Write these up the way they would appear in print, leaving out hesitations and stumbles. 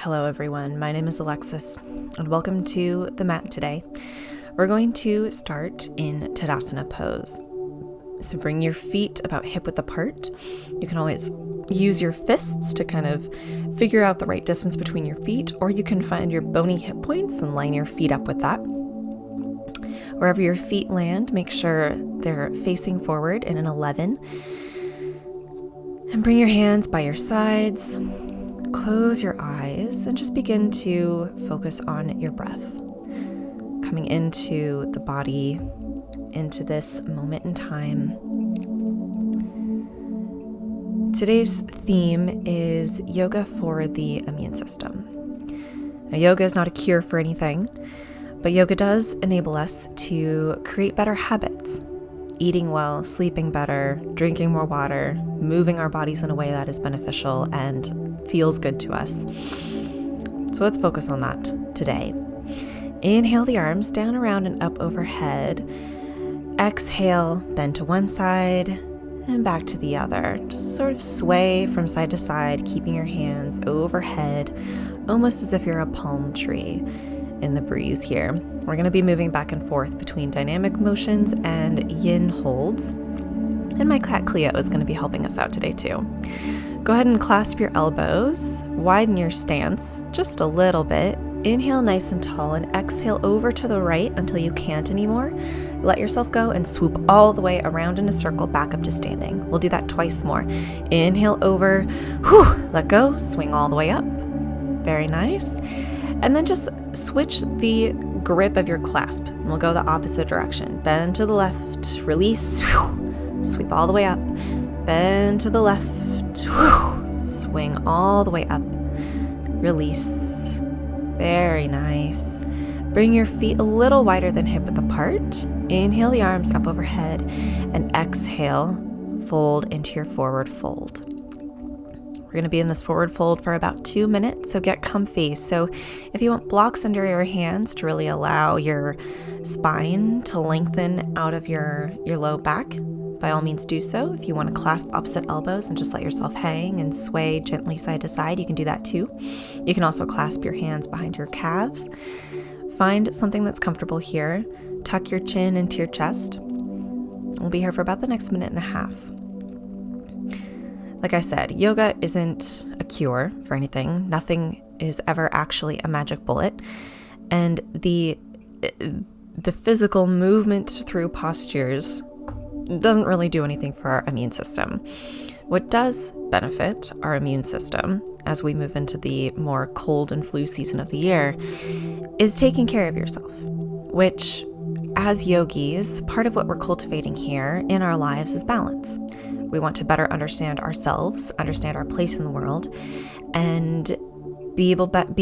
Hello everyone, my name is Alexis and welcome to the mat today. We're going to start in Tadasana pose. So bring your feet about hip-width apart. You can always use your fists to kind of figure out the right distance between your feet, or you can find your bony hip points and line your feet up with that. Wherever your feet land, make sure they're facing forward in an 11. And bring your hands by your sides. Close your eyes and just begin to focus on your breath. Coming into the body, into this moment in time. Today's theme is yoga for the immune system. Now, yoga is not a cure for anything, but yoga does enable us to create better habits. Eating well, sleeping better, drinking more water, moving our bodies in a way that is beneficial and feels good to us. So let's focus on that today. Inhale the arms down, around, and up overhead. Exhale, bend to one side and back to the other. Just sort of sway from side to side, keeping your hands overhead, almost as if you're a palm tree in the breeze here. We're going to be moving back and forth between dynamic motions and yin holds. And my cat Cleo is going to be helping us out today too. Go ahead and clasp your elbows, widen your stance just a little bit. Inhale nice and tall and exhale over to the right until you can't anymore. Let yourself go and swoop all the way around in a circle back up to standing. We'll do that twice more. Inhale over, let go, swing all the way up. Very nice. And then just switch the grip of your clasp. And we'll go the opposite direction. Bend to the left, release, sweep all the way up. Bend to the left, swing all the way up. Release. Very nice. Bring your feet a little wider than hip-width apart. Inhale the arms up overhead and exhale, fold into your forward fold. We're going to be in this forward fold for about 2 minutes, so get comfy. So if you want blocks under your hands to really allow your spine to lengthen out of your low back, by all means do so. If you want to clasp opposite elbows and just let yourself hang and sway gently side to side, you can do that too. You can also clasp your hands behind your calves. Find something that's comfortable here. Tuck your chin into your chest. We'll be here for about the next minute and a half. Like I said, yoga isn't a cure for anything. Nothing is ever actually a magic bullet. And the physical movement through postures doesn't really do anything for our immune system. What does benefit our immune system as we move into the more cold and flu season of the year is taking care of yourself, which as yogis, part of what we're cultivating here in our lives is balance. We want to better understand ourselves, understand our place in the world, and be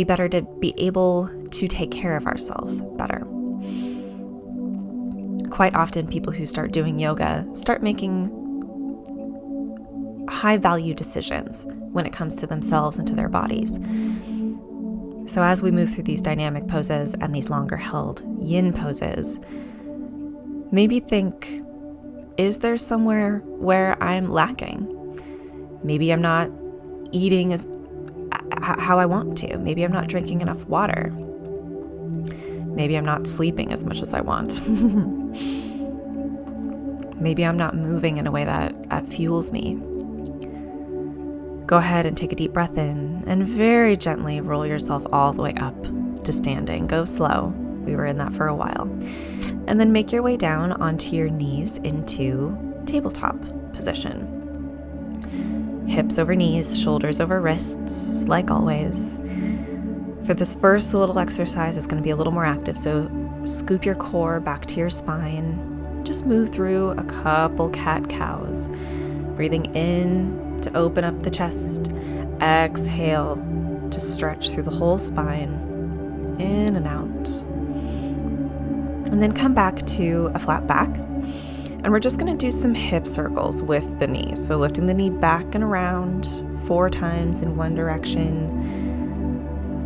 better to be able to take care of ourselves better. Quite often, people who start doing yoga start making high-value decisions when it comes to themselves and to their bodies. So as we move through these dynamic poses and these longer-held yin poses, maybe think, is there somewhere where I'm lacking? Maybe I'm not eating as how I want to. Maybe I'm not drinking enough water. Maybe I'm not sleeping as much as I want. Maybe I'm not moving in a way that fuels me. Go ahead and take a deep breath in and very gently roll yourself all the way up to standing. Go slow. We were in that for a while. And then make your way down onto your knees into tabletop position. Hips over knees, shoulders over wrists, like always. For this first little exercise, it's going to be a little more active, so scoop your core back to your spine. Just move through a couple cat-cows. Breathing in to open up the chest. Exhale to stretch through the whole spine. In and out. And then come back to a flat back. And we're just going to do some hip circles with the knees. So lifting the knee back and around 4 times in one direction.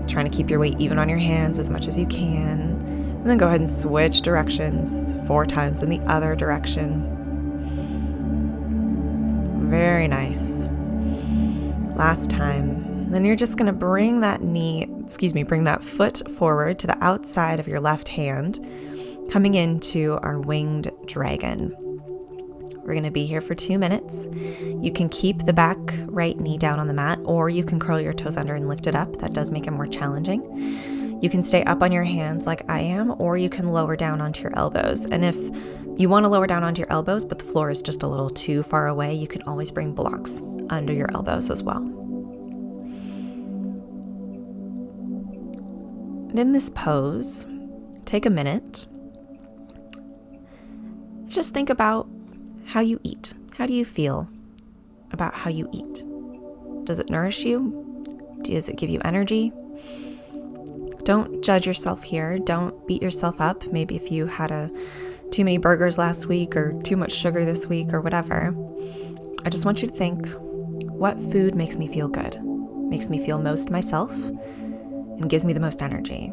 Trying to keep your weight even on your hands as much as you can. And then go ahead and switch directions 4 times in the other direction. Very nice. Last time. Then you're just going to bring that foot forward to the outside of your left hand, coming into our winged dragon. We're going to be here for 2 minutes. You can keep the back right knee down on the mat, or you can curl your toes under and lift it up. That does make it more challenging. You can stay up on your hands like I am, or you can lower down onto your elbows. And if you want to lower down onto your elbows, but the floor is just a little too far away, you can always bring blocks under your elbows as well. And in this pose, take a minute. Just think about how you eat. How do you feel about how you eat? Does it nourish you? Does it give you energy? Don't judge yourself here. Don't beat yourself up. Maybe if you had too many burgers last week or too much sugar this week or whatever. I just want you to think, what food makes me feel good? Makes me feel most myself and gives me the most energy.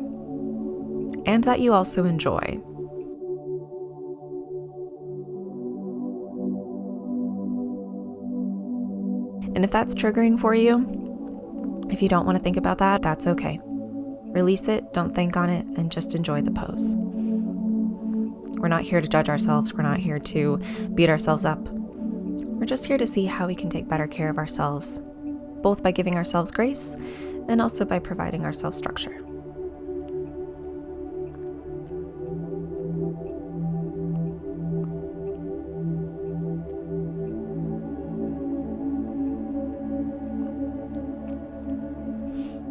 And that you also enjoy. And if that's triggering for you, if you don't want to think about that, that's okay. Release it, don't think on it, and just enjoy the pose. We're not here to judge ourselves. We're not here to beat ourselves up. We're just here to see how we can take better care of ourselves, both by giving ourselves grace and also by providing ourselves structure.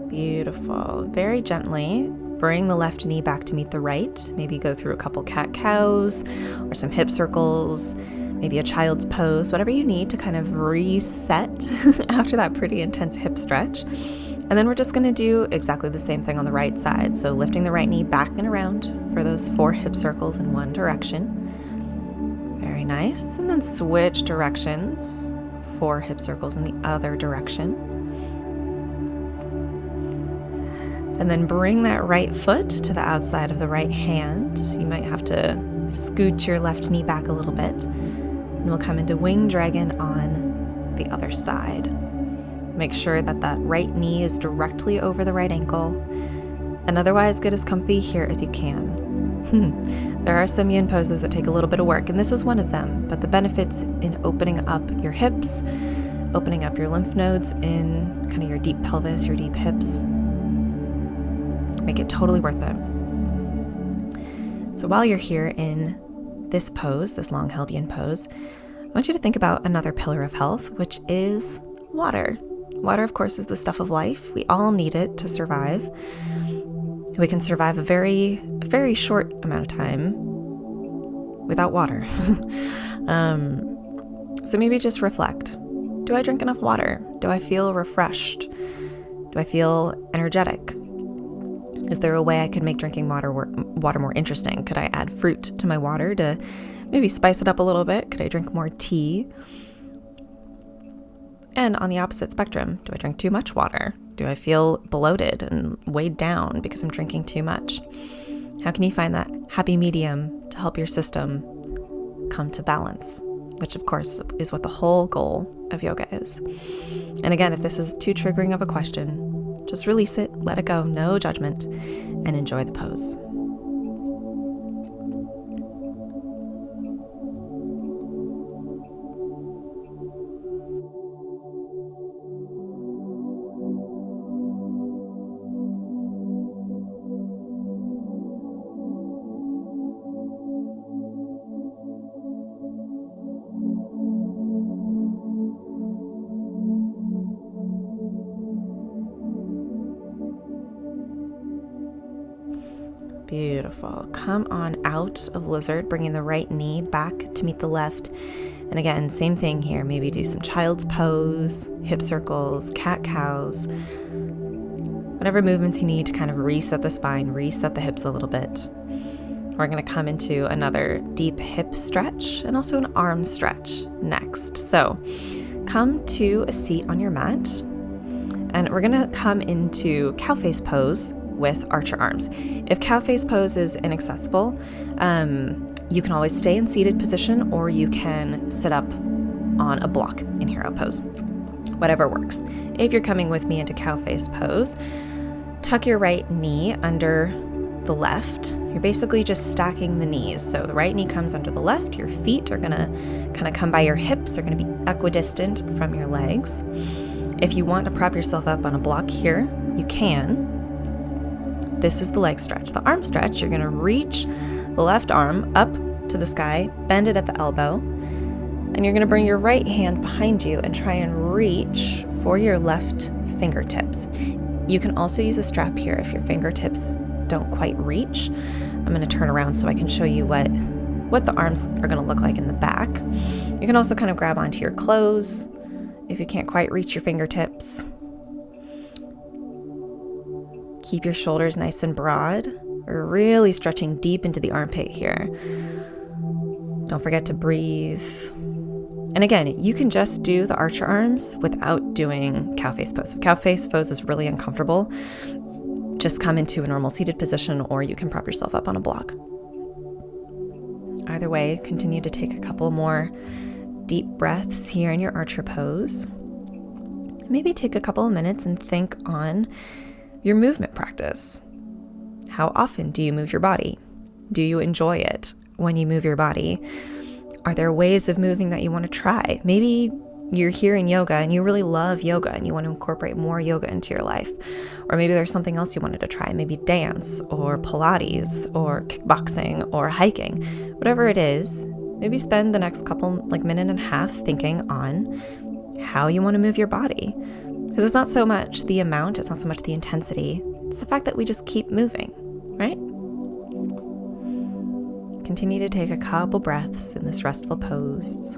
Beautiful. Very gently bring the left knee back to meet the right. Maybe go through a couple cat-cows or some hip circles, maybe a child's pose, whatever you need to kind of reset after that pretty intense hip stretch. And then we're just going to do exactly the same thing on the right side. So lifting the right knee back and around for those 4 hip circles in one direction. Very nice. And then switch directions, 4 hip circles in the other direction. And then bring that right foot to the outside of the right hand. You might have to scoot your left knee back a little bit. And we'll come into winged dragon on the other side. Make sure that that right knee is directly over the right ankle. And otherwise, get as comfy here as you can. There are some yin poses that take a little bit of work, and this is one of them. But the benefits in opening up your hips, opening up your lymph nodes in kind of your deep pelvis, your deep hips, make it totally worth it. So while you're here in this pose, this long held yin pose, I want you to think about another pillar of health, which is water. Water, of course, is the stuff of life. We all need it to survive. We can survive a very short amount of time without water. So maybe just reflect. Do I drink enough water? Do I feel refreshed? Do I feel energetic? Is there a way I could make drinking water more interesting? Could I add fruit to my water to maybe spice it up a little bit? Could I drink more tea? And on the opposite spectrum, do I drink too much water? Do I feel bloated and weighed down because I'm drinking too much? How can you find that happy medium to help your system come to balance? Which, of course, is what the whole goal of yoga is. And again, if this is too triggering of a question, just release it, let it go, no judgment, and enjoy the pose. Beautiful. Come on out of lizard, bringing the right knee back to meet the left. And again, same thing here. Maybe do some child's pose, hip circles, cat-cows, whatever movements you need to kind of reset the spine, reset the hips a little bit. We're going to come into another deep hip stretch and also an arm stretch next. So come to a seat on your mat, and we're going to come into cow face pose with archer arms. If cow face pose is inaccessible, you can always stay in seated position, or you can sit up on a block in hero pose. whatever works. If you're coming with me into cow face pose, tuck your right knee under the left. You're basically just stacking the knees. So the right knee comes under the left. Your feet are going to kind of come by your hips. They're going to be equidistant from your legs. If you want to prop yourself up on a block here, you can. This is the leg stretch. The arm stretch, you're going to reach the left arm up to the sky, bend it at the elbow, and you're going to bring your right hand behind you and try and reach for your left fingertips. You can also use a strap here if your fingertips don't quite reach. I'm going to turn around so I can show you what the arms are going to look like in the back. You can also kind of grab onto your clothes if you can't quite reach your fingertips. Keep your shoulders nice and broad. We're really stretching deep into the armpit here. Don't forget to breathe. And again, you can just do the archer arms without doing cow face pose. If cow face pose is really uncomfortable, just come into a normal seated position, or you can prop yourself up on a block. Either way, continue to take a couple more deep breaths here in your archer pose. Maybe take a couple of minutes and think on your movement practice. How often do you move your body? Do you enjoy it when you move your body? Are there ways of moving that you want to try? Maybe you're here in yoga and you really love yoga and you want to incorporate more yoga into your life. Or maybe there's something else you wanted to try, maybe dance or Pilates or kickboxing or hiking. Whatever it is, maybe spend the next minute and a half thinking on how you want to move your body. Because it's not so much the amount, it's not so much the intensity, it's the fact that we just keep moving, right? Continue to take a couple breaths in this restful pose.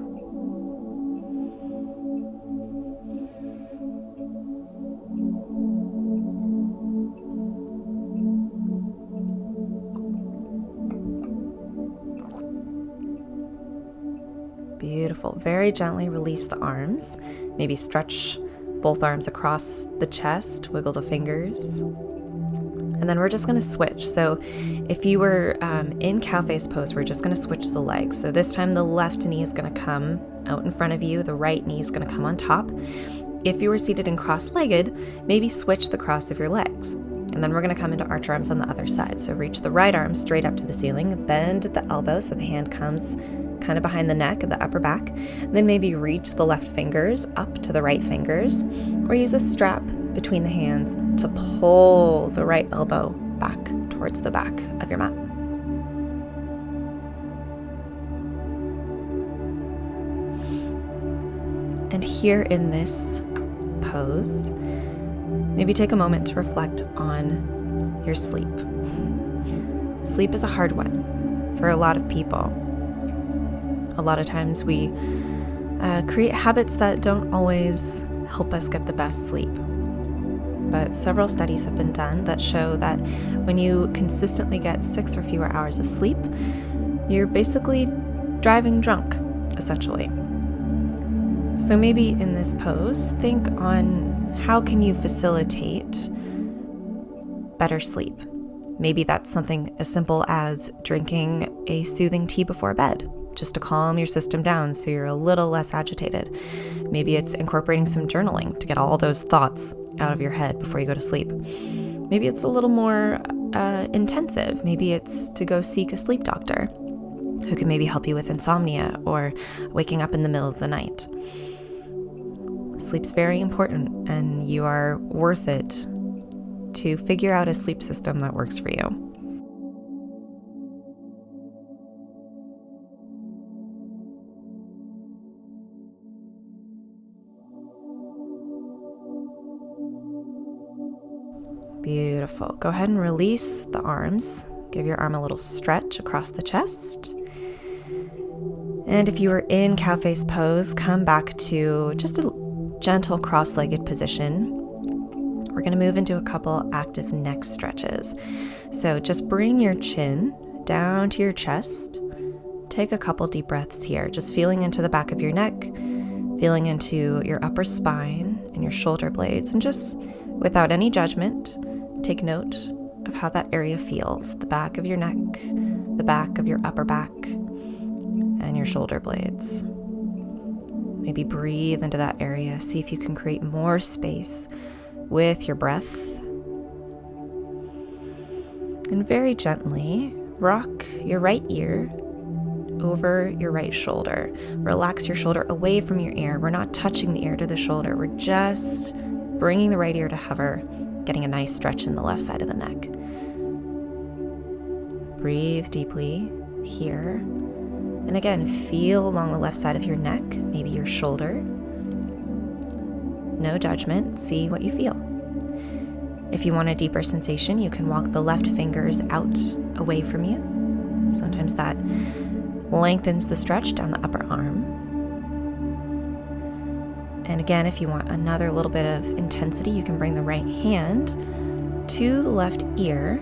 Beautiful. Very gently release the arms. Maybe stretch both arms across the chest, wiggle the fingers. And then we're just going to switch. So if you were in cow face pose, we're just going to switch the legs. So this time the left knee is going to come out in front of you. The right knee is going to come on top. If you were seated in cross-legged, maybe switch the cross of your legs. And then we're going to come into arch arms on the other side. So reach the right arm straight up to the ceiling, bend at the elbow so the hand comes kind of behind the neck at the upper back. And then maybe reach the left fingers up to the right fingers, or use a strap between the hands to pull the right elbow back towards the back of your mat. And here in this pose, maybe take a moment to reflect on your sleep. Sleep is a hard one for a lot of people. A lot of times we create habits that don't always help us get the best sleep. But several studies have been done that show that when you consistently get 6 or fewer hours of sleep, you're basically driving drunk, essentially. So maybe in this pose, think on how can you facilitate better sleep. Maybe that's something as simple as drinking a soothing tea before bed, just to calm your system down so you're a little less agitated. Maybe it's incorporating some journaling to get all those thoughts out of your head before you go to sleep. Maybe it's a little more intensive. Maybe it's to go seek a sleep doctor who can maybe help you with insomnia or waking up in the middle of the night. Sleep's very important, and you are worth it to figure out a sleep system that works for you. Beautiful. Go ahead and release the arms. Give your arm a little stretch across the chest. And if you were in cow face pose, come back to just a gentle cross-legged position. We're going to move into a couple active neck stretches. So just bring your chin down to your chest. Take a couple deep breaths here, just feeling into the back of your neck, feeling into your upper spine and your shoulder blades, and just without any judgment, take note of how that area feels, the back of your neck, the back of your upper back, and your shoulder blades. Maybe breathe into that area. See if you can create more space with your breath. And very gently rock your right ear over your right shoulder. Relax your shoulder away from your ear. We're not touching the ear to the shoulder. We're just bringing the right ear to hover, getting a nice stretch in the left side of the neck. Breathe deeply here. And again, feel along the left side of your neck, maybe your shoulder. No judgment. See what you feel. If you want a deeper sensation, you can walk the left fingers out away from you. Sometimes that lengthens the stretch down the upper arm. And again, if you want another little bit of intensity, you can bring the right hand to the left ear.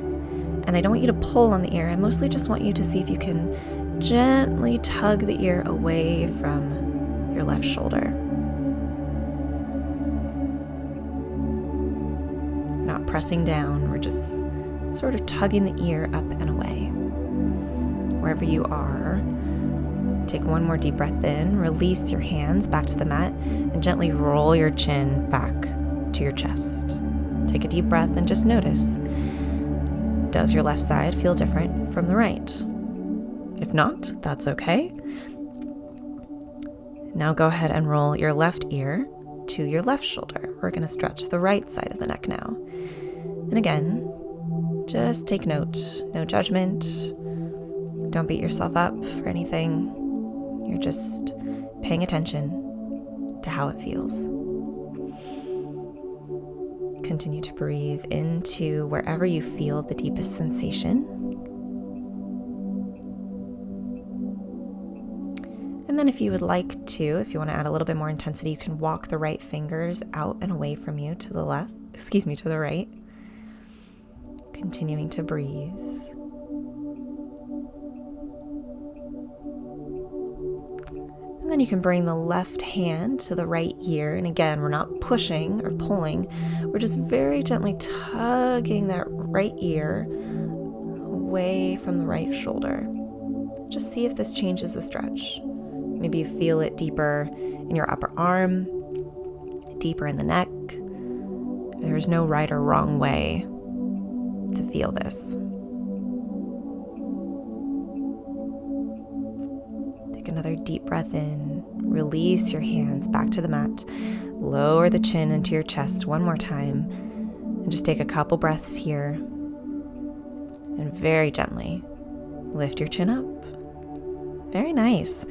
And I don't want you to pull on the ear. I mostly just want you to see if you can gently tug the ear away from your left shoulder. Not pressing down, we're just sort of tugging the ear up and away. Wherever you are, take one more deep breath in, release your hands back to the mat, and gently roll your chin back to your chest. Take a deep breath and just notice, does your left side feel different from the right? If not, that's okay. Now go ahead and roll your left ear to your left shoulder. We're going to stretch the right side of the neck now. And again, just take note, no judgment. Don't beat yourself up for anything. You're just paying attention to how it feels. Continue to breathe into wherever you feel the deepest sensation. And then if you would like to, if you want to add a little bit more intensity, you can walk the right fingers out and away from you to the to the right. Continuing to breathe. And then you can bring the left hand to the right ear. And again, we're not pushing or pulling. We're just very gently tugging that right ear away from the right shoulder. Just see if this changes the stretch. Maybe you feel it deeper in your upper arm, deeper in the neck. There's no right or wrong way to feel this. Take another deep breath in. Release your hands back to the mat. Lower the chin into your chest one more time. And just take a couple breaths here. And very gently lift your chin up. Very nice.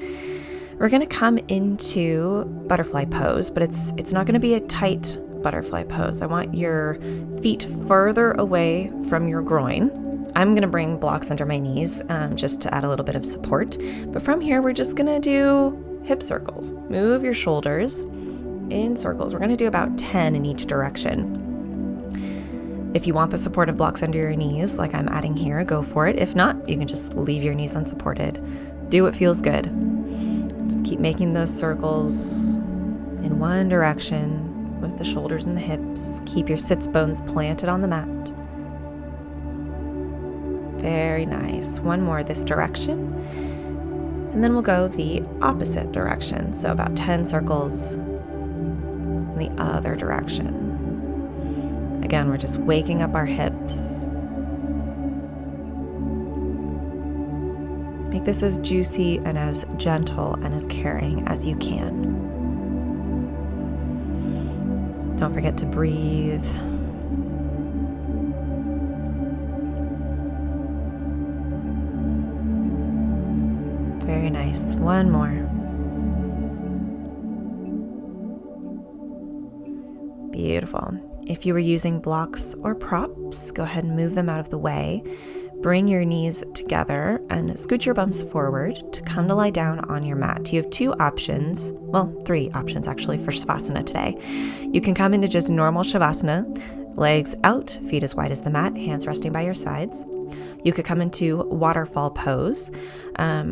We're going to come into butterfly pose, but it's not going to be a tight butterfly pose. I want your feet further away from your groin. I'm going to bring blocks under my knees just to add a little bit of support. But from here, we're just going to do hip circles. Move your shoulders in circles. We're going to do about 10 in each direction. If you want the supportive blocks under your knees, like I'm adding here, go for it. If not, you can just leave your knees unsupported. Do what feels good. Just keep making those circles in one direction with the shoulders and the hips. Keep your sits bones planted on the mat. Very nice. One more this direction. And then we'll go the opposite direction. So about 10 circles in the other direction. Again, we're just waking up our hips. Make this as juicy and as gentle and as caring as you can. Don't forget to breathe. Very nice. One more. Beautiful. If you were using blocks or props, go ahead and move them out of the way. Bring your knees together and scoot your bums forward to come to lie down on your mat. You have two options, well, three options actually for Savasana today. You can come into just normal Shavasana, legs out, feet as wide as the mat, hands resting by your sides. You could come into waterfall pose,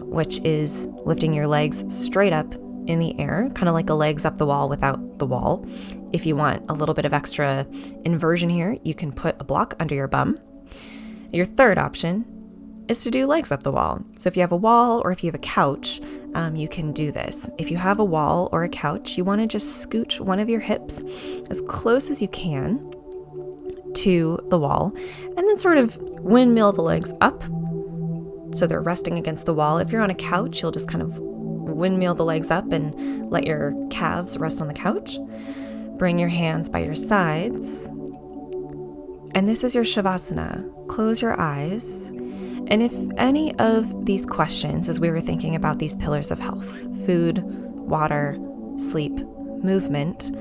which is lifting your legs straight up in the air, kind of like a legs up the wall without the wall. If you want a little bit of extra inversion here, you can put a block under your bum. Your third option is to do legs up the wall. So if you have a wall or if you have a couch, you can do this. If you have a wall or a couch, you want to just scooch one of your hips as close as you can to the wall, and then sort of windmill the legs up so they're resting against the wall. If you're on a couch, you'll just kind of windmill the legs up and let your calves rest on the couch. Bring your hands by your sides. And this is your Savasana. Close your eyes. And if any of these questions, as we were thinking about these pillars of health, food, water, sleep, movement,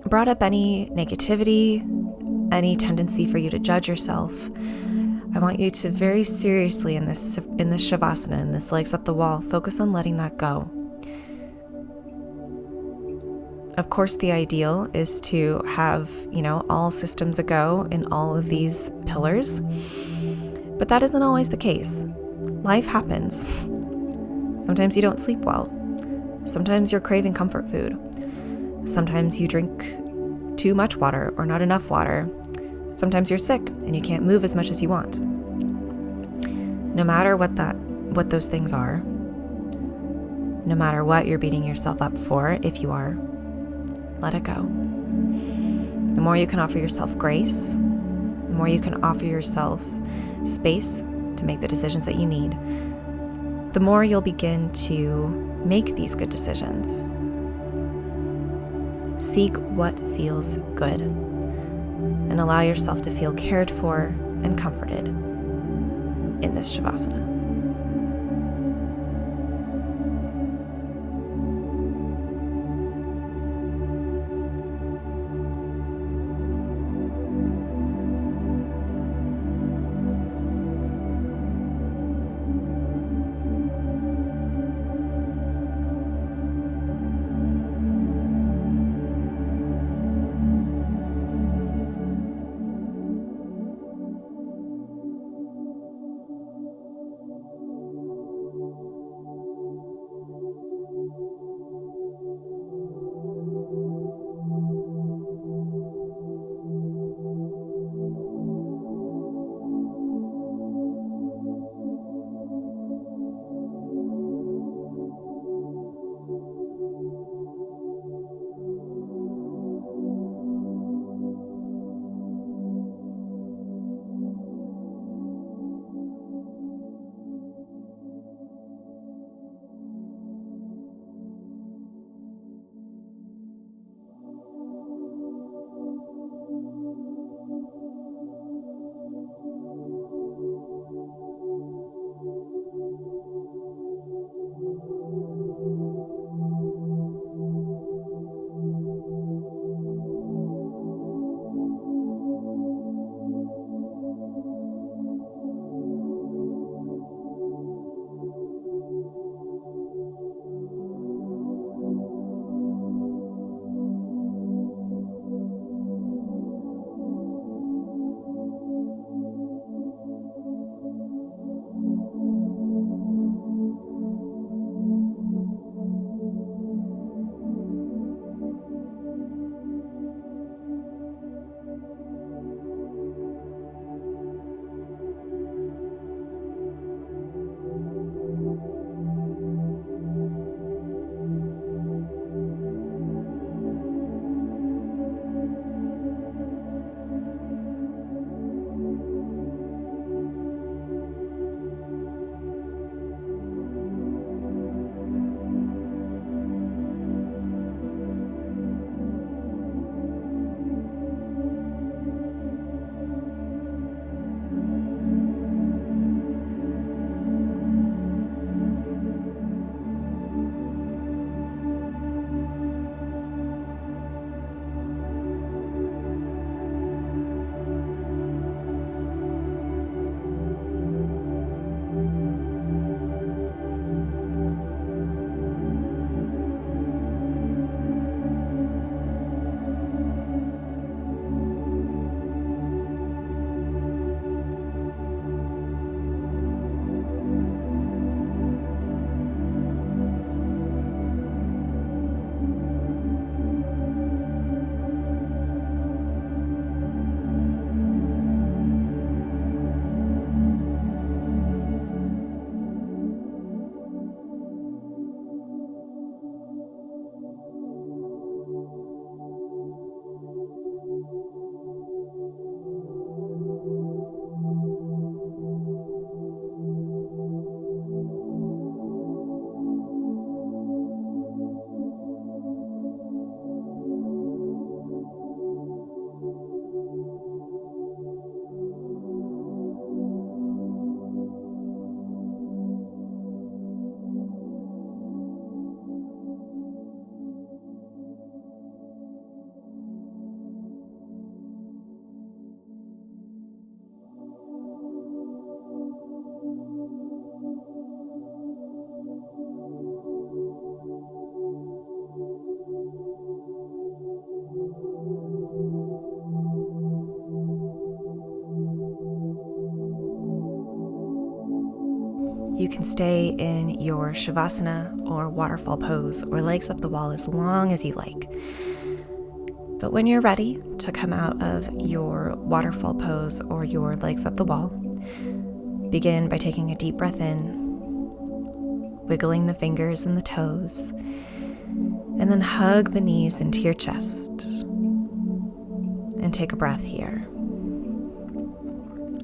brought up any negativity, any tendency for you to judge yourself, I want you to very seriously in this Savasana, in this legs up the wall, focus on letting that go. Of course, the ideal is to have, all systems a go in all of these pillars, but that isn't always the case. Life happens. Sometimes you don't sleep well. Sometimes you're craving comfort food. Sometimes you drink too much water or not enough water. Sometimes you're sick and you can't move as much as you want. No matter what those things are, no matter what you're beating yourself up for, if you are, let it go. The more you can offer yourself grace, the more you can offer yourself space to make the decisions that you need, the more you'll begin to make these good decisions. Seek what feels good and allow yourself to feel cared for and comforted in this Savasana. you can stay in your Savasana or waterfall pose or legs up the wall as long as you like. But when you're ready to come out of your waterfall pose or your legs up the wall, begin by taking a deep breath in, wiggling the fingers and the toes, and then hug the knees into your chest. And take a breath here.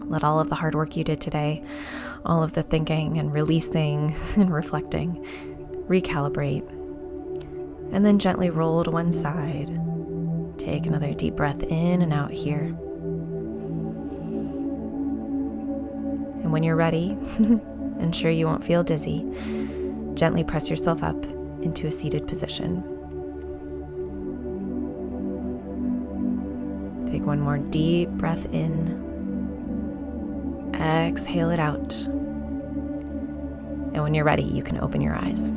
Let all of the hard work you did today, all of the thinking and releasing and reflecting, recalibrate. And then gently roll to one side. Take another deep breath in and out here. And when you're ready, ensure you won't feel dizzy, gently press yourself up into a seated position. Take one more deep breath in. Exhale it out. And when you're ready, you can open your eyes.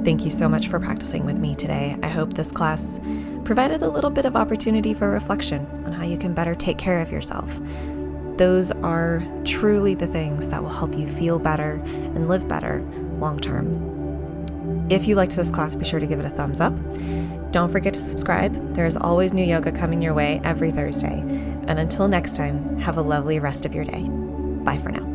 Thank you so much for practicing with me today. I hope this class provided a little bit of opportunity for reflection on how you can better take care of yourself. Those are truly the things that will help you feel better and live better long term. If you liked this class, be sure to give it a thumbs up. Don't forget to subscribe. There is always new yoga coming your way every Thursday. And until next time, have a lovely rest of your day. Bye for now.